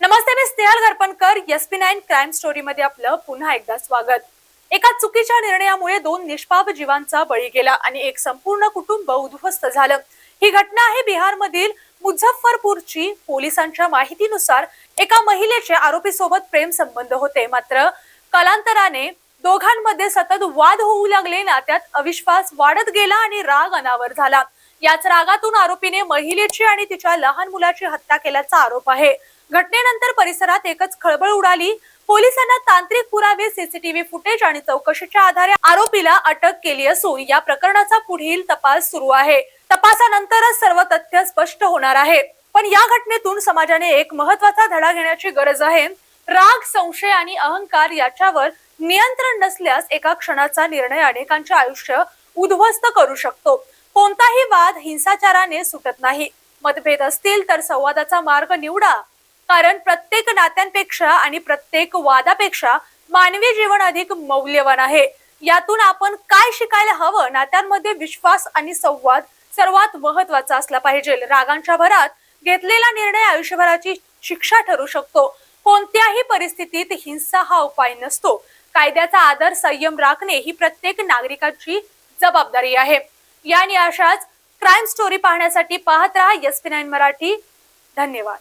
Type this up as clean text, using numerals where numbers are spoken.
नमस्ते, मी Snehal गरपणकर. SP9 crime story मध्ये आपलं पुन्हा एकदा स्वागत. एका चुकीच्या निर्णयामुळे दोन निष्पाप जीवांचा बळी गेला आणि एक संपूर्ण कुटुंब उद्ध्वस्त झालं. ही घटना आहे बिहारमधील मुझफ्फरपूरची. पोलिसांच्या माहितीनुसार एका महिलेचे आरोपीसोबत प्रेम संबंध होते, मात्र कालांतराने दोघांमध्ये सतत वाद होऊ लागले. नात्यात अविश्वास वाढत गेला आणि राग अनावर झाला. याच रागातून आरोपीने महिलेची आणि तिच्या लहान मुलाची हत्या केल्याचा आरोप आहे. घटनेनंतर परिसरात एकच खळबळ उडाली. पोलिसांना तांत्रिक पुरावे, सीसीटीव्ही फुटेज आणि चौकशीच्या आधारे आरोपीला अटक केली असून या प्रकरणाचा पुढील तपास सुरू आहे. तपासानंतरच सर्व तथ्य स्पष्ट होणार आहे. पण या घटनेतून समाजाने एक महत्त्वाचा धडा घेण्याची गरज आहे. राग, संशय आणि अहंकार याच्यावर नियंत्रण नसल्यास एका क्षणाचा निर्णय अनेकांचे आयुष्य उद्ध्वस्त करू शकतो. कोणताही वाद हिंसाचाराने सुटत नाही. मतभेद असतील तर संवादाचा मार्ग निवडा, कारण प्रत्येक नात्यांपेक्षा आणि प्रत्येक वादापेक्षा मानवी जीवन अधिक मौल्यवान आहे. यातून आपण काय शिकायला हवं? नात्यांमध्ये विश्वास आणि संवाद सर्वात महत्त्वाचा असला पाहिजे. रागांच्या भरात घेतलेला निर्णय आयुष्यभराची शिक्षा ठरू शकतो. कोणत्याही परिस्थितीत हिंसा हा उपाय नसतो. कायद्याचा आदर, संयम राखणे ही प्रत्येक नागरिकाची जबाबदारी आहे. यानी अशाच क्राईम स्टोरी पाहण्यासाठी पाहत राहा SP9 मराठी. धन्यवाद.